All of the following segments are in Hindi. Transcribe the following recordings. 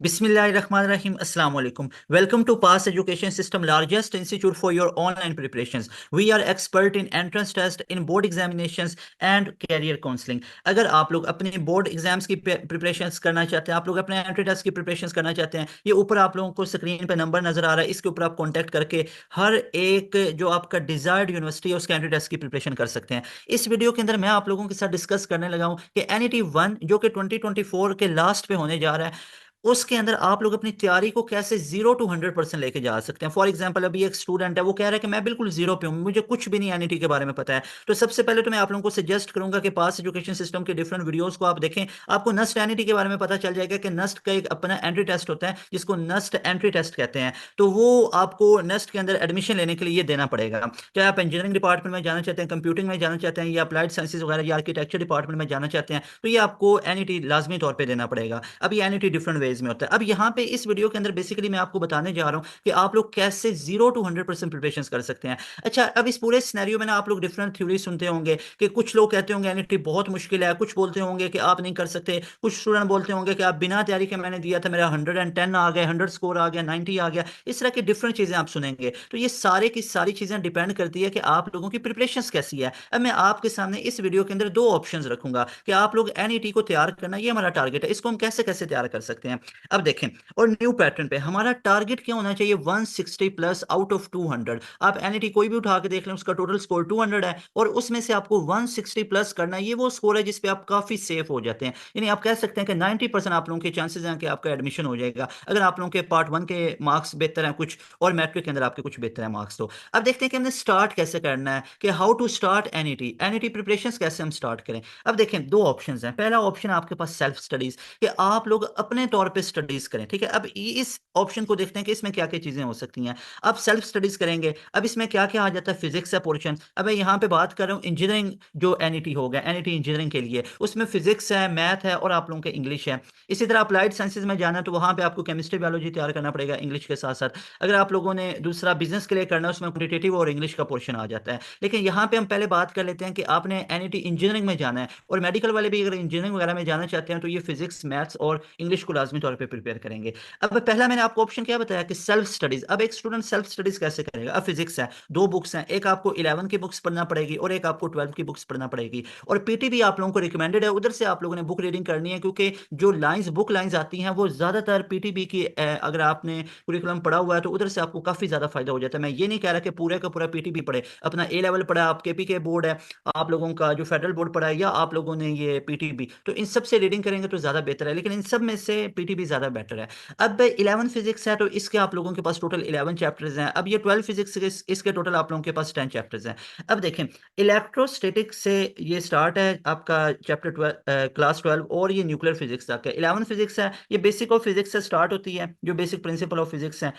Bismillahirrahmanirrahim. Assalamu alaikum. Welcome to Pass Education System, largest institute for your online preparations. We are expert in entrance test, in board examinations and career counseling. अगर आप लोग अपने बोर्ड एग्जाम्स की प्रिपरेशंस करना चाहते हैं, आप लोग अपने एंट्री टेस्ट की प्रिपरेशंस करना चाहते हैं, ये ऊपर आप लोगों को स्क्रीन पे नंबर नजर आ रहा है, इसके ऊपर आप कॉन्टैक्ट करके हर एक जो आपका डिजायर्ड यूनिवर्सिटी है उसके एंट्री टेस्ट की प्रिपरेशन कर सकते हैं। इस वीडियो के अंदर मैं आप लोगों के साथ डिस्कस करने लगा हूं कि एनईटी 1 जो कि 2024 के लास्ट पे होने जा रहा है, उसके अंदर आप लोग अपनी तैयारी को कैसे 0 to 100% लेके जा सकते हैं। फॉर एग्जाम्पल, अभी एक स्टूडेंट है, वो कह रहा है कि मैं बिल्कुल जीरो पे हूँ, मुझे कुछ भी नहीं एनईटी के बारे में पता है। तो सबसे पहले तो मैं आप लोगों को सजेस्ट करूंगा कि पास एजुकेशन सिस्टम के डिफरेंट वीडियोस को आप देखें। आपको नस्ट एनईटी के बारे में पता चल जाएगा कि नस्ट का एक अपना एंट्री टेस्ट होता है जिसको नस्ट एंट्री टेस्ट कहते हैं। तो वो आपको नस्ट के अंदर एडमिशन लेने के लिए ये देना पड़ेगा। चाहे आप इंजीनियरिंग डिपार्टमेंट में जाना चाहते हैं, कंप्यूटिंग में जाना चाहते हैं, या अप्लाइड साइंसेज वगैरह या आर्किटेक्चर डिपार्टमेंट में जाना चाहते हैं, तो ये आपको एनईटी लाजमी तौर पर देना पड़ेगा। अब ये एनईटी डिफरेंट वेज में होता है। अब यहाँ पे इस वीडियो के अंदर बेसिकली मैं आपको बताने जा रहा हूं कि आप लोग कैसे 0 to 100% प्रिपरेशन कर सकते हैं। अच्छा, अब इस पूरे सिनेरियो में ना आप लोग डिफरेंट थ्योरी सुनते होंगे कि कुछ लोग कहते होंगे एनईटी बहुत मुश्किल है, कुछ बोलते होंगे कि आप नहीं कर सकते, कुछ स्टूडेंट बोलते होंगे कि आप बिना तैयारी के मैंने दिया था, मेरा 110 आ गया, 100 स्कोर आ गया, 90 आ गया। इस तरह की डिफरेंट चीजें आप सुनेंगे। तो ये सारे की सारी चीजें डिपेंड करती है कि आप लोगों की प्रिपरेशन कैसी है। अब मैं आपके सामने इस वीडियो के अंदर दो ऑप्शंस रखूंगा कि आप लोग एनईटी को तैयार करना, ये हमारा टारगेट है, इसको हम कैसे कैसे तैयार कर सकते हैं। अब देखें, और न्यू पैटर्न पे हमारा टारगेट क्या होना चाहिए, 160 प्लस आउट ऑफ 200। आप एनईटी कोई भी उठा के देख लें, उसका टोटल स्कोर 200 है और उसमें से आपको 160 प्लस करना है। ये वो स्कोर है जिसपे आप काफी सेफ हो जाते हैं। यानी आप कह सकते हैं कि 90% आप लोगों के चांसेस हैं कि आपका एडमिशन हो जाएगा अगर आप लोगों के पार्ट 1 के मार्क्स बेहतर हैं कुछ, और मैट्रिक के अंदर आपके कुछ बेहतर है मार्क्स। तो अब देखते हैं कि हमने स्टार्ट कैसे करना है, कि how to start NET, NET preparation कैसे हम स्टार्ट करें। अब देखें, दो ऑप्शन हैं। पहला ऑप्शन आपके पास सेल्फ स्टडीज, कि आप लोग अपने तौर पे स्टडीज करें। ठीक है, अब इस ऑप्शन को देखते हैं कि इसमें क्या क्या चीजें हो सकती हैं। आप सेल्फ स्टडीज करेंगे, अब इसमें क्या क्या आ जाता है, फिजिक्स है पोर्शन। अब मैं यहाँ पे बात कर रहा हूँ इंजीनियरिंग, जो एनईटी होगा एनईटी इंजीनियरिंग के लिए, उसमें फिजिक्स है, मैथ है और आप लोगों के इंग्लिश है। इसी तरह अप्लाइड साइंसेज में जाना है तो वहां पे आपको केमिस्ट्री बायोलॉजी तैयार करना पड़ेगा इंग्लिश के साथ साथ। अगर आप लोगों ने दूसरा बिजनेस के लिए करना है, उसमें क्वांटिटेटिव और इंग्लिश का पोर्शन आ जाता है। लेकिन यहाँ पे हम पहले बात कर लेते हैं कि आपने एनईटी इंजीनियरिंग में जाना है, और मेडिकल वाले भी अगर इंजीनियरिंग वगैरह में जाना चाहते हैं तो ये फिजिक्स मैथ्स और इंग्लिश को लाजमी तौर पर प्रिपेयर करेंगे। अब पहला मैंने आपको ऑप्शन क्या बताया कि सेल्फ स्टडीज। अब एक स्टूडेंट सेल्फ स्टडीज कैसे करेगा। अब फिजिक्स है, दो बुक्स हैं, एक आपको 11 की बुक्स पढ़ना पड़ेगी और एक आपको 12 की बुक्स पढ़ना पड़ेगी। और पीटी भी आप लोगों को रिकमेंडेड है, उधर से आप लोगों ने बुक रीडिंग करनी है, क्योंकि जो लाइंस बुक लाइंस आती हैं वो ज्यादातर पीटीबी की अगर आपने कुरिकुलम पढ़ा हुआ है तो उधर से आपको काफी ज्यादा फायदा हो जाता है। मैं ये नहीं कह रहा कि पूरे का पूरा पीटीबी पढ़े, अपना ए लेवल पढ़ा, आप केपी के बोर्ड है, आप लोगों का जो फेडरल बोर्ड पढ़ा है, या आप लोगों ने ये पीटीबी, तो इन सब से रीडिंग करेंगे तो ज्यादा बेहतर है। लेकिन इन सब में से पीटीबी ज्यादा बेटर है। अब 11 फिजिक्स है तो इसके आप लोगों के पास टोटल 11 चैप्टर्स हैं। अब ये 12 फिजिक्स के इसके टोटल आप लोगों के पास 10 चैप्टर्स हैं। अब देखें, इलेक्ट्रोस्टैटिक्स से ये स्टार्ट है आपका चैप्टर 12, क्लास 12, और ये न्यूक्लियर फिजिक्स तक है। 11 फिजिक्स है, ये बेसिक ऑफ फिजिक्स से स्टार्ट होती है, जो बेसिक प्रिंसिपल ऑफ फिजिक्स है,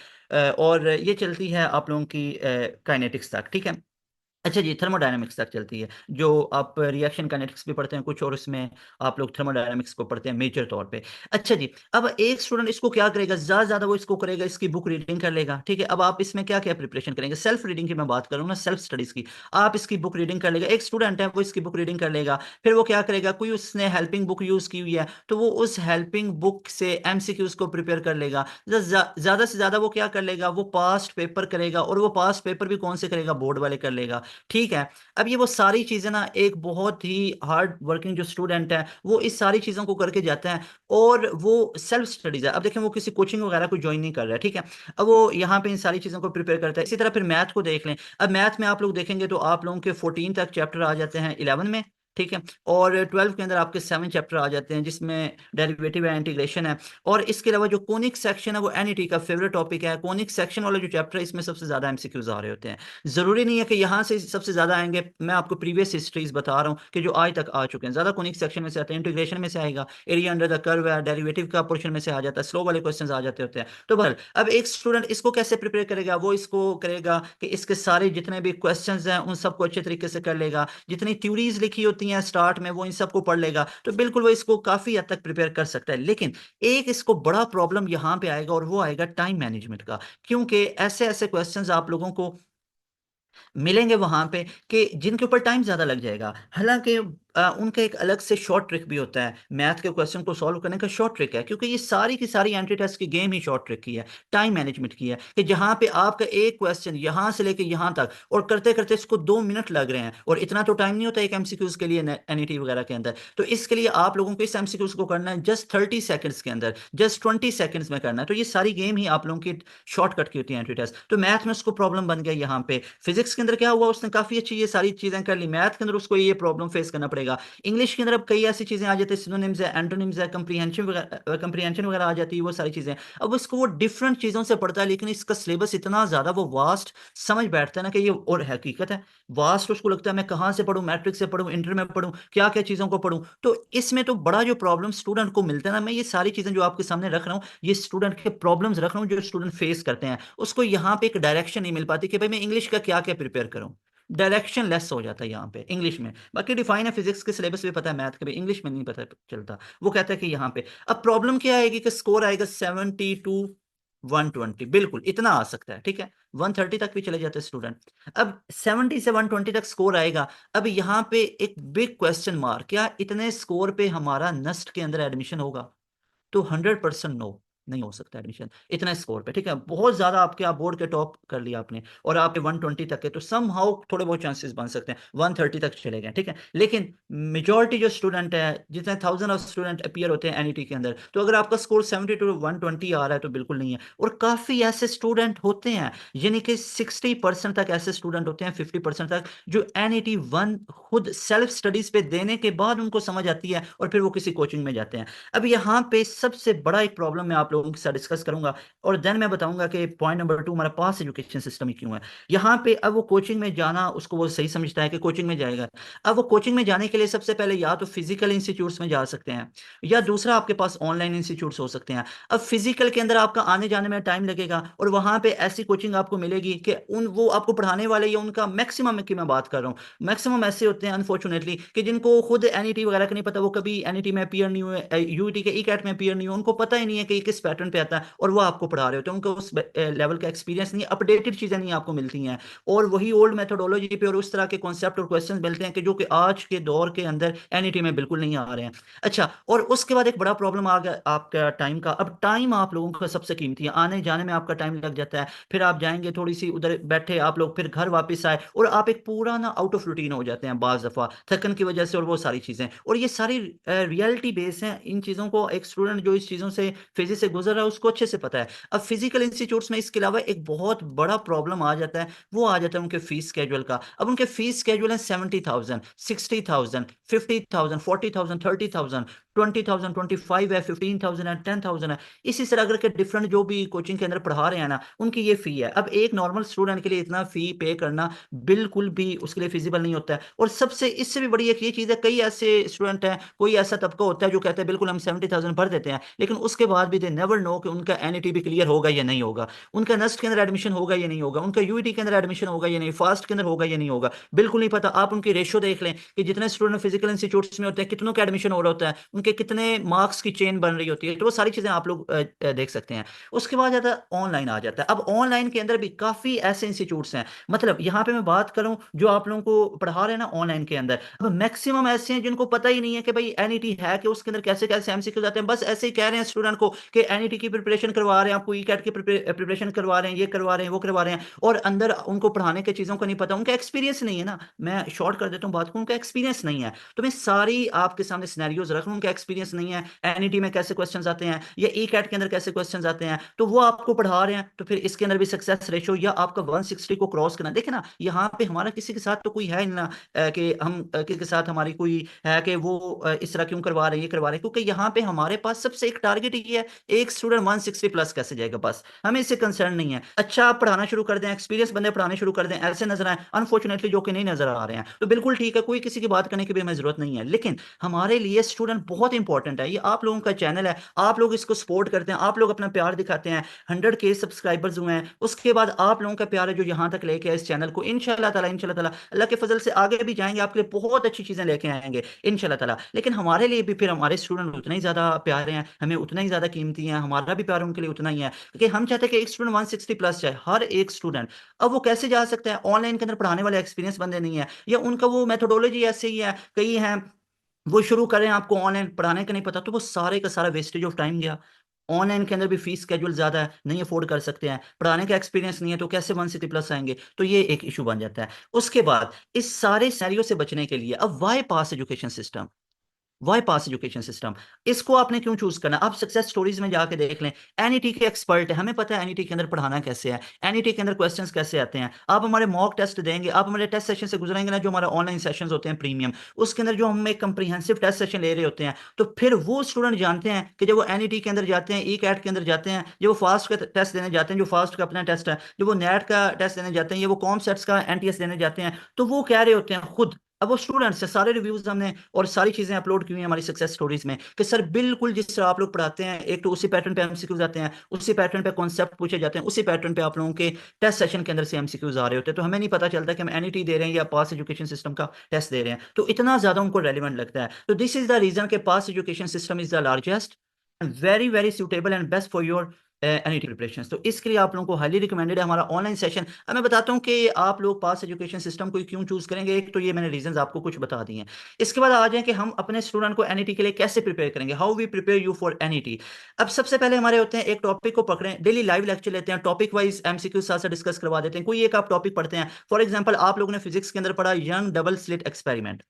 और ये चलती है आप लोगों की काइनेटिक्स तक। ठीक है। अच्छा जी, थर्मोडायनामिक्स तक चलती है, जो आप रिएक्शन काइनेटिक्स भी पढ़ते हैं कुछ, और उसमें आप लोग थर्मोडायनामिक्स को पढ़ते हैं मेजर तौर पे। अच्छा जी, अब एक स्टूडेंट इसको क्या करेगा, ज्यादा ज्यादा वो इसको करेगा, इसकी बुक रीडिंग कर लेगा। ठीक है, अब आप इसमें क्या क्या प्रिपरेशन करेंगे, सेल्फ रीडिंग की मैं बात करूँ ना, सेल्फ स्टडीज की। आप इसकी बुक रीडिंग कर लेगा, एक स्टूडेंट है वो इसकी बुक रीडिंग कर लेगा। फिर वो क्या करेगा, कोई उसने हेल्पिंग बुक यूज की हुई है तो वो उस हेल्पिंग बुक से एमसीक्यूज को प्रिपेयर कर लेगा। ज्यादा से ज्यादा वो क्या कर लेगा, वो पास्ट पेपर करेगा, और वो पास्ट पेपर भी कौन से करेगा, बोर्ड वाले कर लेगा। ठीक है। अब ये वो सारी चीजें ना, एक बहुत ही हार्ड वर्किंग जो स्टूडेंट है वो इस सारी चीजों को करके जाता है, और वो सेल्फ स्टडीज है। अब देखें, वो किसी कोचिंग वगैरह को ज्वाइन नहीं कर रहा है। ठीक है, अब वो यहाँ पे इन सारी चीजों को प्रिपेयर करता है। इसी तरह फिर मैथ को देख लें। अब मैथ में आप लोग देखेंगे तो आप लोगों के 14 तक चैप्टर आ जाते हैं 11 में। ठीक है, और 12 के अंदर आपके 7 चैप्टर आ जाते हैं जिसमें डेरिवेटिव है, इंटीग्रेशन है। और इसके अलावा जो कोनिक सेक्शन है वो एनईटी का फेवरेट टॉपिक है। कोनिक सेक्शन वाला जो चैप्टर है इसमें सबसे ज्यादा एमसीक्यूज आ रहे होते हैं। जरूरी नहीं है कि यहाँ से सबसे ज्यादा आएंगे, मैं आपको प्रीवियस हिस्ट्रीज बता रहा हूँ कि जो आज तक आ चुके हैं, ज्यादा कोनिक सेक्शन में से आते हैं, इंटीग्रेशन में से आएगा, एरिया अंडर द कर्व है, डेरिवेटिव का पोर्शन में से आ जाता है, स्लो वाले क्वेश्चन आ जाते होते हैं। तो बहर अब एक स्टूडेंट इसको कैसे प्रिपेयर करेगा, वो इसको करेगा कि इसके सारे जितने भी क्वेश्चन हैं उन सबको अच्छे तरीके से कर लेगा, जितनी थ्योरीज लिखी होती हैं स्टार्ट में वो इन सबको पढ़ लेगा, तो बिल्कुल वो इसको काफी हद तक प्रिपेयर कर सकता है। लेकिन एक इसको बड़ा प्रॉब्लम यहाँ पे आएगा, और वो आएगा टाइम मैनेजमेंट का, क्योंकि ऐसे ऐसे क्वेश्चंस आप लोगों को मिलेंगे वहां पे कि जिनके ऊपर टाइम ज्यादा लग जाएगा। हालांकि उनका एक अलग से शॉर्ट ट्रिक भी होता है, मैथ के क्वेश्चन को सॉल्व करने का शॉर्ट ट्रिक है, क्योंकि ये सारी की सारी एंट्री टेस्ट की गेम ही शॉर्ट ट्रिक की है, टाइम मैनेजमेंट की है, कि जहां पे आपका एक क्वेश्चन यहां से लेके यहां तक और करते करते इसको 2 मिनट लग रहे हैं, और इतना तो टाइम नहीं होता एक एमसीक्यूज के लिए एनईटी वगैरह के अंदर। तो इसके लिए आप लोगों को इस एमसीक्यूज को करना है जस्ट 30 सेकंड्स के अंदर, जस्ट 20 सेकंड्स में करना है। तो ये सारी गेम ही आप लोगों की शॉर्टकट की होती है एंट्री टेस्ट। तो मैथ में उसको प्रॉब्लम बन गया यहाँ पे। फिजिक्स के अंदर क्या हुआ, उसने काफी अच्छी ये सारी चीजें कर ली, मैथ के अंदर उसको ये प्रॉब्लम फेस करना पड़ेगा। इंग्लिश के अंदर अब कई ऐसी चीजें आ जाती है, सिनोनिम्स है, एंटोनिम्स है, कंप्रीहेंशन वगैरह आ जाती है, वो सारी चीजें। अब उसको वो डिफरेंट चीजों से पढ़ता है, लेकिन इसका सिलेबस इतना ज्यादा वो वास्ट समझ बैठता है ना कि ये और हकीकत है वास्ट। उसको लगता है मैं कहाँ से पढ़ूं, मैट्रिक से पढ़ूं, इंटर में पढ़ूं, क्या क्या चीजों को पढ़ूं। तो इसमें तो बड़ा जो प्रॉब्लम स्टूडेंट को मिलता है ना, मैं ये सारी चीजें जो आपके सामने रख रहा हूँ, ये स्टूडेंट के प्रॉब्लम्स रख रहा हूँ जो स्टूडेंट फेस करते हैं। उसको यहाँ पे एक डायरेक्शन नहीं मिल पाती कि भाई मैं इंग्लिश का क्या क्या प्रिपेयर करूं। डायरेक्शन लेस हो जाता है यहाँ पे इंग्लिश में। बाकी डिफाइन है, फिजिक्स के सिलेबस भी पता है, मैथ का भी, इंग्लिश में नहीं पता चलता। वो कहता है कि यहाँ पे अब प्रॉब्लम क्या आएगी कि स्कोर आएगा 70 to 120, बिल्कुल इतना आ सकता है, ठीक है। 130 तक भी चले जाते हैं स्टूडेंट। अब 70 से 120 तक स्कोर आएगा। अब यहाँ पे एक बिग क्वेश्चन मार्क, क्या इतने स्कोर पे हमारा नस्ट के अंदर एडमिशन होगा? तो 100% नो, नहीं हो सकता एडमिशन इतना स्कोर पे, ठीक है। बहुत ज्यादा आपके, आप बोर्ड के टॉप कर लिया आपने और आपके 120 तक है, तो सम हाउ थोड़े बहुत चांसेस बन सकते हैं 130 तक चले गए, ठीक है। लेकिन मेजोरिटी जो स्टूडेंट है, जितने थाउजेंड ऑफ स्टूडेंट अपीयर होते हैं एनईटी के अंदर, तो अगर आपका स्कोर 70 to 120 आ रहा है तो बिल्कुल नहीं है। और काफी ऐसे स्टूडेंट होते हैं, यानी कि 60% तक ऐसे स्टूडेंट होते हैं, 50% तक, जो NET 1 खुद सेल्फ स्टडीज पे देने के बाद उनको समझ आती है और फिर वो किसी कोचिंग में जाते हैं। अब यहाँ पे सबसे बड़ा एक प्रॉब्लम मैं आप लोगों के साथ डिस्कस करूंगा, और देन मैं बताऊंगा कि पॉइंट नंबर 2 हमारा पास एजुकेशन सिस्टम ही क्यों है। यहाँ पे अब वो कोचिंग में जाना, उसको वो सही समझता है कि कोचिंग में जाएगा। अब वो कोचिंग में जाने के लिए सबसे पहले या तो फिजिकल इंस्टीट्यूट्स में जा सकते हैं, या दूसरा आपके पास ऑनलाइन इंस्टीट्यूट्स हो सकते हैं। अब फिजिकल के अंदर आपका आने जाने में टाइम लगेगा, और वहां पे ऐसी कोचिंग आपको मिलेगी कि उन वो आपको पढ़ाने वाले, या उनका मैक्सिमम की मैं बात कर रहा हूँ, मैक्सिमम ऐसे होते हैं अनफॉर्चुनेटली कि जिनको खुद एनईटी वगैरह का नहीं पता, वो कभी एनईटी में अपीयर नहीं हुए, यूईटी के ई कैट में अपीयर नहीं हुए, उनको पता ही नहीं है कि ये किस पैटर्न पे आता है, और वो आपको पढ़ा रहे होते हैं। उनको उस लेवल का एक्सपीरियंस नहीं है, अपडेटेड चीजें नहीं आपको मिलती हैं, और वही ओल्ड मेथोडोलॉजी पे और उस तरह के कॉन्सेप्ट और क्वेश्चन मिलते हैं कि जो कि आज के दौर के अंदर एनईटी में बिल्कुल नहीं आ रहे हैं। अच्छा, और उसके बाद एक बड़ा प्रॉब्लम आ गया आपका टाइम का। अब टाइम आप लोगों का सबसे कीमती है, आने जाने में आपका टाइम लग जाता है, फिर आप जाएंगे थोड़ी सी उधर बैठे आप लोग, फिर घर वापस आए, और आप एक पूरा ना आउट ऑफ रूटीन हो जाते हैं बाज दफा थकन की वजह से, और वो सारी चीजें, और ये सारी रियलिटी बेस है। इन चीजों को एक स्टूडेंट जो इस चीजों से फेजेस से गुजर रहा है उसको अच्छे से पता है। अब फिजिकल इंस्टीट्यूट्स में इसके अलावा एक बहुत बड़ा प्रॉब्लम आ जाता है, वो आ जाता है उनके फीस स्केड्यूल का। अब उनके फीस स्केड्यूल है 70,000, 60,000, 50,000, 40,000, 30,000, 20,000, 25 है, 15,000 है, 10,000 है। इसी तरह करके डिफरेंट जो भी कोचिंग के अंदर पढ़ा रहे हैं ना, उनकी ये फी है। अब एक नॉर्मल स्टूडेंट के लिए इतना फी पे करना बिल्कुल भी उसके लिए फिजिबल नहीं होता है। और सबसे इससे भी बड़ी एक ये चीज़ है, कई ऐसे स्टूडेंट हैं, कोई ऐसा तबका होता है जो कहते हैं बिल्कुल हम 70,000 भर देते हैं, लेकिन उसके बाद भी दे नेवर नो कि उनका एनईटी भी क्लियर होगा या नहीं होगा, उनका नस्ट के अंदर एडमिशन होगा या नहीं होगा, उनका यूईटी के अंदर एडमिशन होगा या नहीं, फास्ट के अंदर होगा या नहीं होगा, बिल्कुल नहीं पता। आप उनकी रेशो देख लें कि जितने स्टूडेंट फिजिकल इंस्टीट्यूट्स में होते हैं, कितनों का एडमिशन हो रहा होता है, उनके कितने मार्क्स की चेन बन रही होती है, तो वो सारी चीज़ें आप लोग देख सकते हैं। उसके बाद आता है ऑनलाइन आ जाता है। अब ऑनलाइन के अंदर भी काफ़ी ऐसे इंस्टीट्यूट्स हैं, मतलब यहाँ पे मैं बात करूं जो आप लोगों को पढ़ा रहे हैं ना ऑनलाइन के अंदर, अब मैक्सिमम ऐसे हैं जिनको पता ही नहीं है कि भाई एनईटी है कि उसके अंदर कैसे कैसे एमसीक्यू जाते हैं। बस ऐसे ही कह रहे हैं स्टूडेंट को कि एनईटी की प्रिपरेशन करवा रहे हैं, आपको ई कैट की प्रिपरेशन करवा रहे हैं, ये करवा रहे हैं, वो करवा रहे हैं, और अंदर उनको पढ़ाने की चीज़ों का नहीं पता, उनका एक्सपीरियंस नहीं है ना। मैं शॉर्ट कर देता हूँ बात को, उनका एक्सपीरियंस नहीं है। तो मैं सारी आपके सामने सिनेरियोज रख रहा हूँ, उनका एक्सपीरियंस नहीं है, एनईटी में कैसे क्वेश्चंस आते हैं या ई कैट के अंदर कैसे क्वेश्चंस आते हैं, तो वो आपको पढ़ा रहे हैं। तो फिर इसके अंदर भी सक्सेस रेशो या आपका 160 को क्रॉस करना, देखे ना यहाँ पे हमारा किसी के साथ तो कोई है ना कि हम किसी के साथ हमारी कोई है कि वो इस तरह क्यों करवा रहे हैं, ये करवा रहे हैं, क्योंकि यहाँ पे हमारे पास सबसे एक टारगेट ही है, एक स्टूडेंट 160 प्लस कैसे जाएगा, बस हमें इससे कंसर्न नहीं है। अच्छा, आप पढ़ाना शुरू कर दें, एक्सपीरियंस बंदे पढ़ाने शुरू कर दें, ऐसे नजर आए अनफॉर्चुनेटली जो कि नहीं नजर आ रहे हैं, तो बिल्कुल ठीक है, कोई किसी की बात करने की भी हमें जरूरत नहीं है। लेकिन हमारे लिए स्टूडेंट बहुत इंपॉर्टेंट है, ये आप लोगों का चैनल है, आप लोग इसको सपोर्ट करते हैं, आप लोग अपना प्यार दिखाते हैं, 100K सब्सक्राइबर्स हुए हैं, उसके बाद आप लोगों का प्यार है जो यहाँ तक लेके आए इस चैनल को। इंशाल्लाह ताला अल्लाह के फजल से आगे भी जाएंगे, आपके लिए बहुत अच्छी चीजें लेके आएंगे इंशाल्लाह ताला। लेकिन हमारे लिए भी फिर हमारे स्टूडेंट उतने ही ज्यादा प्यारे हैं, हमें उतना ही ज्यादा कीमती हैं, हमारा भी प्यार उनके लिए उतना ही है, क्योंकि हम चाहते हैं कि एक स्टूडेंट 160 प्लस जाए, हर एक स्टूडेंट। अब वो कैसे जा सकता है, ऑनलाइन के अंदर पढ़ाने वाले एक्सपीरियंस बंदे नहीं है, या उनका वो मेथोडोलॉजी ऐसे ही है, कई हैं वो शुरू करें, आपको ऑनलाइन पढ़ाने का नहीं पता, तो वो सारे का सारा वेस्टेज ऑफ टाइम गया। ऑनलाइन के अंदर भी फीस स्केड्यूल ज्यादा है, नहीं अफोर्ड कर सकते हैं, पढ़ाने का एक्सपीरियंस नहीं है, तो कैसे 160+ आएंगे? तो ये एक इशू बन जाता है। उसके बाद इस सारे सिनेरियो से बचने के लिए अब वाई पास एजुकेशन सिस्टम, वाई पास एजुकेशन सिस्टम, इसको आपने क्यों चूज करना? आप सक्सेस स्टोरीज में जाके देख लें, एनईटी के एक्सपर्ट है, हमें पता है एनईटी के अंदर पढ़ाना कैसे है, एनईटी के अंदर क्वेश्चंस कैसे आते हैं। आप हमारे मॉक टेस्ट देंगे, आप हमारे टेस्ट सेशन से गुजरेंगे ना, जो हमारा ऑनलाइन सेशंस होते हैं प्रीमियम, उसके अंदर जो हम एक कंप्रीहेंसिव टेस्ट सेशन ले रहे होते हैं, तो फिर वो स्टूडेंट जानते हैं कि जब वो एनईटी के अंदर जाते हैं, ई कैट के अंदर जाते हैं, जब वो फास्ट का टेस्ट देने जाते हैं, जो फास्ट का अपना टेस्ट है, जब वो नेट का टेस्ट देने जाते हैं, या वो कॉम सेट्स का एनटीएस देने जाते हैं, तो वो कह रहे होते हैं खुद। अब वो स्टूडेंट्स है, सारे रिव्यूज हमने और सारी चीजें अपलोड की हुई हैं हमारी सक्सेस स्टोरीज में, कि सर बिल्कुल जिस तरह आप लोग पढ़ाते हैं, एक तो उसी पैटर्न पे एमसीक्यूज आते हैं, उसी पैटर्न पे कॉन्सेप्ट पूछे जाते हैं, उसी पैटर्न पे आप लोगों के टेस्ट सेशन के अंदर से एमसीक्यूज आ रहे होते हैं, तो हमें नहीं पता चलता कि हम एनईटी दे रहे हैं या पास एजुकेशन सिस्टम का टेस्ट दे रहे हैं, तो इतना ज्यादा उनको रेलिवेंट लगता है। तो दिस इज द रीजन के पास education system is the largest, very very suitable and best for your NET preparation. तो इसके लिए आप लोगों को हाईली रिकमेंडेड है हमारा ऑनलाइन सेशन। अब मैं बताता हूँ कि आप लोग पास एजुकेशन सिस्टम को क्यों चूज करेंगे। एक तो ये मैंने रीजंस आपको कुछ बता दिए हैं। इसके बाद आ जाए कि हम अपने स्टूडेंट को एनईटी के लिए कैसे प्रिपेयर करेंगे, how we prepare you for NET. अब सबसे पहले हमारे होते हैं, एक टॉपिक को पकड़ें, डेली लाइव लेक्चर लेते हैं, टॉपिक वाइज एमसीक्यू साथ साथ डिस्कस करवा देते हैं। कोई एक आप टॉपिक पढ़ते हैं, फॉर एग्जाम्पल आप लोगों ने फिजिक्स के अंदर पढ़ा यंग डबल स्लिट एक्सपेरिमेंट।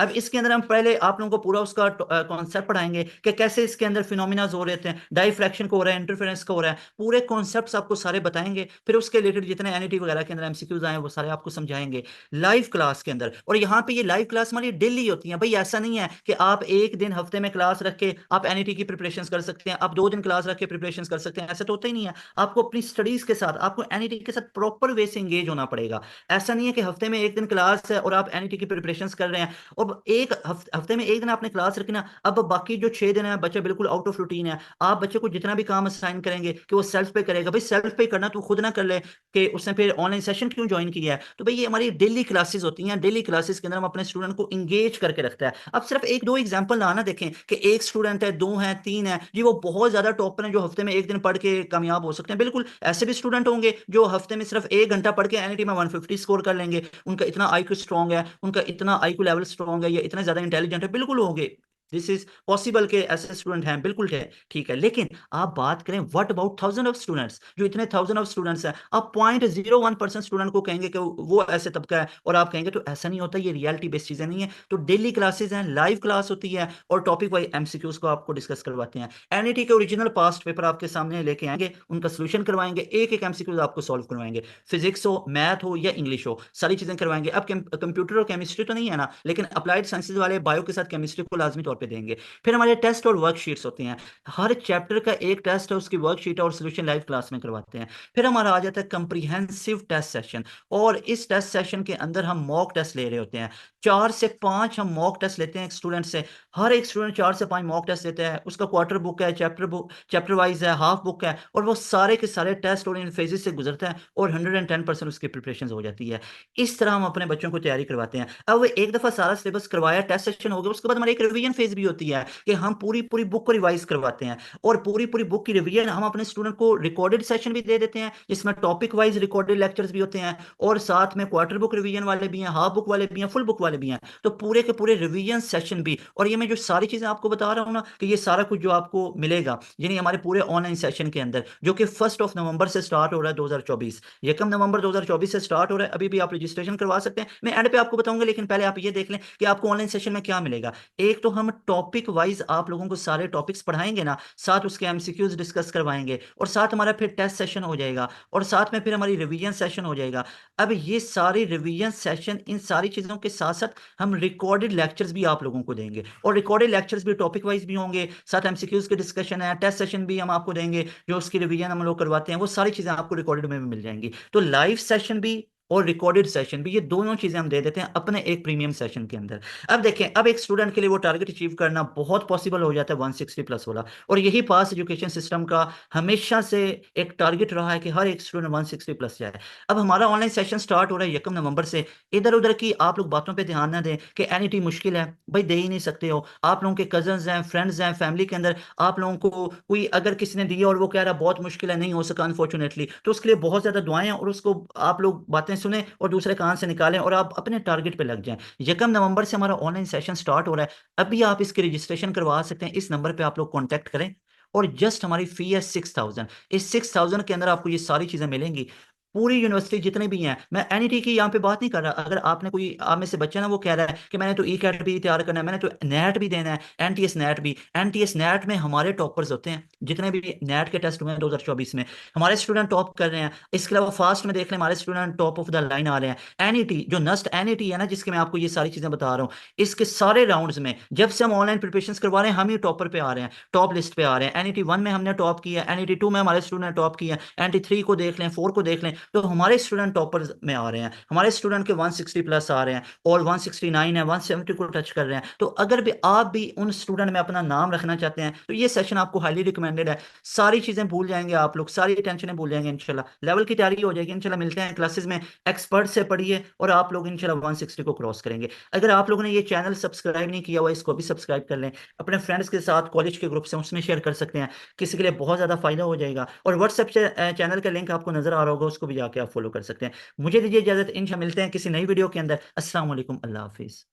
अब इसके अंदर हम पहले आप लोगों को पूरा उसका कॉन्सेप्ट पढ़ाएंगे कि कैसे इसके अंदर फिनोमिनाज हो रहे थे, डाइफ्रैक्शन को हो रहा है, इंटरफेरेंस को हो रहा है, पूरे कॉन्सेप्ट्स आपको सारे बताएंगे। फिर उसके रिलेटेड जितने एनईटी वगैरह के अंदर एमसीक्यूज आए वो सारे आपको समझाएंगे लाइव क्लास के अंदर। और यहाँ पे ये लाइव क्लास हमारी डेली होती है भाई, ऐसा नहीं है कि आप एक दिन हफ्ते में क्लास रख के आप एनईटी की प्रिपरेशन कर सकते हैं, आप 2 दिन क्लास रख के प्रिपरेशन कर सकते हैं, ऐसा तो होता ही नहीं है। आपको अपनी स्टडीज के साथ, आपको एनईटी के साथ प्रॉपर वे से एंगेज होना पड़ेगा। ऐसा नहीं है कि हफ्ते में एक दिन क्लास है और आप एनईटी की प्रिपरेशन कर रहे हैं, और एक हफ्ते में एक दिन आपने क्लास रखी ना, अब बाकी जो 6 दिन है बच्चा बिल्कुल आउट ऑफ रूटीन है। आप बच्चे को जितना भी काम असाइन करेंगे कि वो सेल्फ पे करेगा, भाई सेल्फ पे करना तो खुद ना कर ले कि उसने फिर ऑनलाइन सेशन क्यों ज्वाइन किया है। तो भाई ये हमारी डेली क्लासेस होती हैं, डेली क्लासेस के अंदर हम अपने स्टूडेंट को इंगेज करके रखता है। अब सिर्फ एक दो एग्जांपल ना देखें कि एक स्टूडेंट है, दो है, तीन है जी, वो बहुत ज्यादा टॉपर हैं जो हफ्ते में एक दिन पढ़ के कामयाब हो सकते हैं। बिल्कुल ऐसे भी स्टूडेंट होंगे जो हफ्ते में सिर्फ 1 घंटा पढ़ के एनईटी में 150 स्कोर कर लेंगे, उनका इतना आईक्यू स्ट्रांग है, उनका इतना आईक्यू लेवल स्ट्रांग है, या इतने ज्यादा इंटेलिजेंट है, बिल्कुल होंगे। दिस इज पॉसिबल के ऐसे स्टूडेंट हैं, बिल्कुल है, ठीक है। लेकिन आप बात करें what about thousand of students, जो इतने थाउजेंड ऑफ स्टूडेंट्स हैं, आप 0.01% स्टूडेंट को कहेंगे कि वो ऐसे तबका है, और आप कहेंगे, तो ऐसा नहीं होता, ये रियलिटी बेस्ड चीजें नहीं है। तो डेली क्लासेस हैं, लाइव क्लास होती है, और टॉपिक वाइज एमसीक्यूज को आपको डिस्कस करवाते हैं। एनईटी के ओरिजिनल पास्ट पेपर आपके सामने लेके आएंगे, उनका सोल्यूशन करवाएंगे, एक एक एमसीक्यूज आपको सॉल्व करवाएंगे, फिजिक्स हो, मैथ हो या इंग्लिश हो, सारी चीजें करवाएंगे। अब कंप्यूटर और केमिस्ट्री तो नहीं है ना, लेकिन अप्लाइड साइंसेज वाले बायो के साथ केमिस्ट्री को लाजमी तौर पे देंगे। फिर हमारे टेस्ट और वर्कशीट्स होती हैं, हर चैप्टर का एक टेस्ट है, उसकी वर्कशीट है, और सोल्यूशन लाइव क्लास में करवाते हैं। फिर हमारा आ जाता है कंप्रीहेंसिव टेस्ट सेशन, और इस टेस्ट सेशन के अंदर हम मॉक टेस्ट ले रहे होते हैं। 4 से 5 हम मॉक टेस्ट लेते हैं एक स्टूडेंट से, हर एक स्टूडेंट 4 से 5 मॉक टेस्ट लेते हैं, उसका क्वार्टर बुक है, चैप्टर वाइज है, हाफ बुक है, और वो सारे के सारे टेस्ट और इन फेजेस से गुजरता है, और 110% उसकी प्रिपरेशन हो जाती है। इस तरह हम अपने बच्चों को तैयारी करवाते हैं। अब वो एक दफा सारा सिलेबस करवाया, टेस्ट सेशन हो गया, उसके बाद हमारी एक रिवीजन फेज भी होती है कि हम पूरी पूरी बुक को रिवाइज करवाते हैं, और पूरी पूरी बुक की रिवीजन हम अपने स्टूडेंट को रिकॉर्डेड सेशन भी दे देते हैं, जिसमें टॉपिक वाइज रिकॉर्डेड लेक्चर्स भी होते हैं, और साथ में क्वार्टर बुक रिवीजन वाले भी हैं, हाफ बुक वाले भी हैं, फुल बुक वाले भी हैं। तो पूरे के पूरे रिवीजन सेशन भी, और ये मैं जो सारी चीजें आपको बता रहा हूँ ना, कि ये सारा कुछ जो आपको मिलेगा यानी हमारे पूरे ऑनलाइन सेशन के अंदर, जो कि 1 नवंबर से स्टार्ट हो रहा है 2024, 1 नवंबर 2024 से स्टार्ट हो रहा है। अभी भी आप रजिस्ट्रेशन करवा सकते हैं, मैं एंड पे आपको बताऊंगा, लेकिन पहले आप ये देख लें कि आपको ऑनलाइन सेशन में क्या मिलेगा। एक तो हम टॉपिक वाइज आप लोगों को सारे टॉपिक्स पढ़ाएंगे ना, साथ उसके एमसीक्यूज डिस्कस करवाएंगे, और साथ हमारा फिर टेस्ट सेशन हो जाएगा, और साथ में फिर हमारी रिवीजन सेशन हो जाएगा। अब ये सारी रिवीजन सेशन, इन सारी चीजों के साथ साथ हम रिकॉर्डेड लेक्चर्स भी आप लोगों को देंगे, और रिकॉर्डेड लेक्चर्स भी टॉपिक वाइज भी होंगे, साथ एमसीक्यूज के डिस्कशन है, टेस्ट सेशन भी हम आपको देंगे, जो उसकी रिवीजन हम लोग करवाते हैं, वो सारी चीजें आपको रिकॉर्डेड में भी मिल जाएंगी। तो लाइव सेशन भी और रिकॉर्डेड सेशन भी, ये दोनों चीजें हम दे देते हैं अपने एक प्रीमियम सेशन के अंदर। अब देखें, अब एक स्टूडेंट के लिए वो टारगेट अचीव करना बहुत पॉसिबल हो जाता है 160+ वाला, और यही पास एजुकेशन सिस्टम का हमेशा से एक टारगेट रहा है कि हर एक स्टूडेंट 160+ जाए। अब हमारा ऑनलाइन सेशन स्टार्ट हो रहा है 1 नवंबर से। इधर उधर की आप लोग बातों पे ध्यान ना दें कि एनईटी मुश्किल है, भाई दे ही नहीं सकते हो। आप लोगों के कजन्स हैं, फ्रेंड्स हैं, फैमिली के अंदर आप लोगों को कोई अगर किसी ने दिया और वो कह रहा बहुत मुश्किल है, नहीं हो सका अनफॉर्चुनेटली, तो उसके लिए बहुत ज्यादा दुआएं हैं, और उसको आप लोग बातें बातें सुने और दूसरे कान से निकालें और आप अपने टारगेट पे लग जाएं। 1 नवंबर से हमारा ऑनलाइन सेशन स्टार्ट हो रहा है। अभी आप इसकी रजिस्ट्रेशन करवा सकते हैं। इस नंबर पे आप लोग कॉन्टैक्ट करें और जस्ट हमारी फी है 6000। इस 6000 के अंदर आपको ये सारी चीज़ें मिलेंगी। पूरी यूनिवर्सिटी जितने भी हैं, मैं एनईटी की यहाँ पे बात नहीं कर रहा। अगर आपने कोई आप में से बच्चा ना वो कह रहा है कि मैंने तो ई कैट भी तैयार करना है, मैंने तो नेट भी देना है, एनटीएस नेट भी। एनटीएस नेट में हमारे टॉपर्स होते हैं। जितने भी नेट के टेस्ट हुए हैं 2024 में, हमारे स्टूडेंट टॉप कर रहे हैं। इसके अलावा फास्ट में देख लें, हमारे student top of the line आ रहे हैं। एनईटी जो नस्ट एनईटी है ना, जिसके मैं आपको ये सारी चीजें बता रहा हूँ, इसके सारे राउंड्स में जब से हम ऑनलाइन प्रिपरेशन करवा रहे हैं, हम ही टॉपर पे आ रहे हैं, टॉप लिस्ट पे आ रहे हैं। एनईटी 1 में हमने टॉप किया, एनईटी 2 में हमारे स्टूडेंट ने टॉप किया, एनईटी 3 को देख लें, 4 को देख लें, तो हमारे स्टूडेंट टॉपर्स में आ रहे हैं। हमारे स्टूडेंट के 160 प्लस आ रहे हैं और 169 है, 170 को टच कर रहे हैं। तो अगर भी आप भी उन स्टूडेंट में अपना नाम रखना चाहते हैं तो ये सेशन आपको हाईली रिकमेंडेड है। सारी चीजें भूल जाएंगे आप लोग, सारी टेंशनें भूल जाएंगे इंशाल्लाह। लेवल की तैयारी हो जाएगी इंशाल्लाह। मिलते हैं क्लासेस में, एक्सपर्ट से पढ़िए और आप लोग इंशाल्लाह 160 को क्रॉस करेंगे। अगर आप लोगों ने ये चैनल सब्सक्राइब नहीं किया हुआ, इसको भी सब्सक्राइब कर लें। अपने फ्रेंड्स के साथ कॉलेज के ग्रुप से उसमें शेयर कर सकते हैं, किसी के लिए बहुत ज़्यादा फायदा हो जाएगा। और व्हाट्सएप चैनल का लिंक आपको नजर आ रहा होगा, उसको भी जाके आप फॉलो कर सकते हैं। मुझे दीजिए इजाजत, इंशाल्लाह मिलते हैं किसी नई वीडियो के अंदर। अस्सलाम वालेकुम, अल्लाह हाफिज़।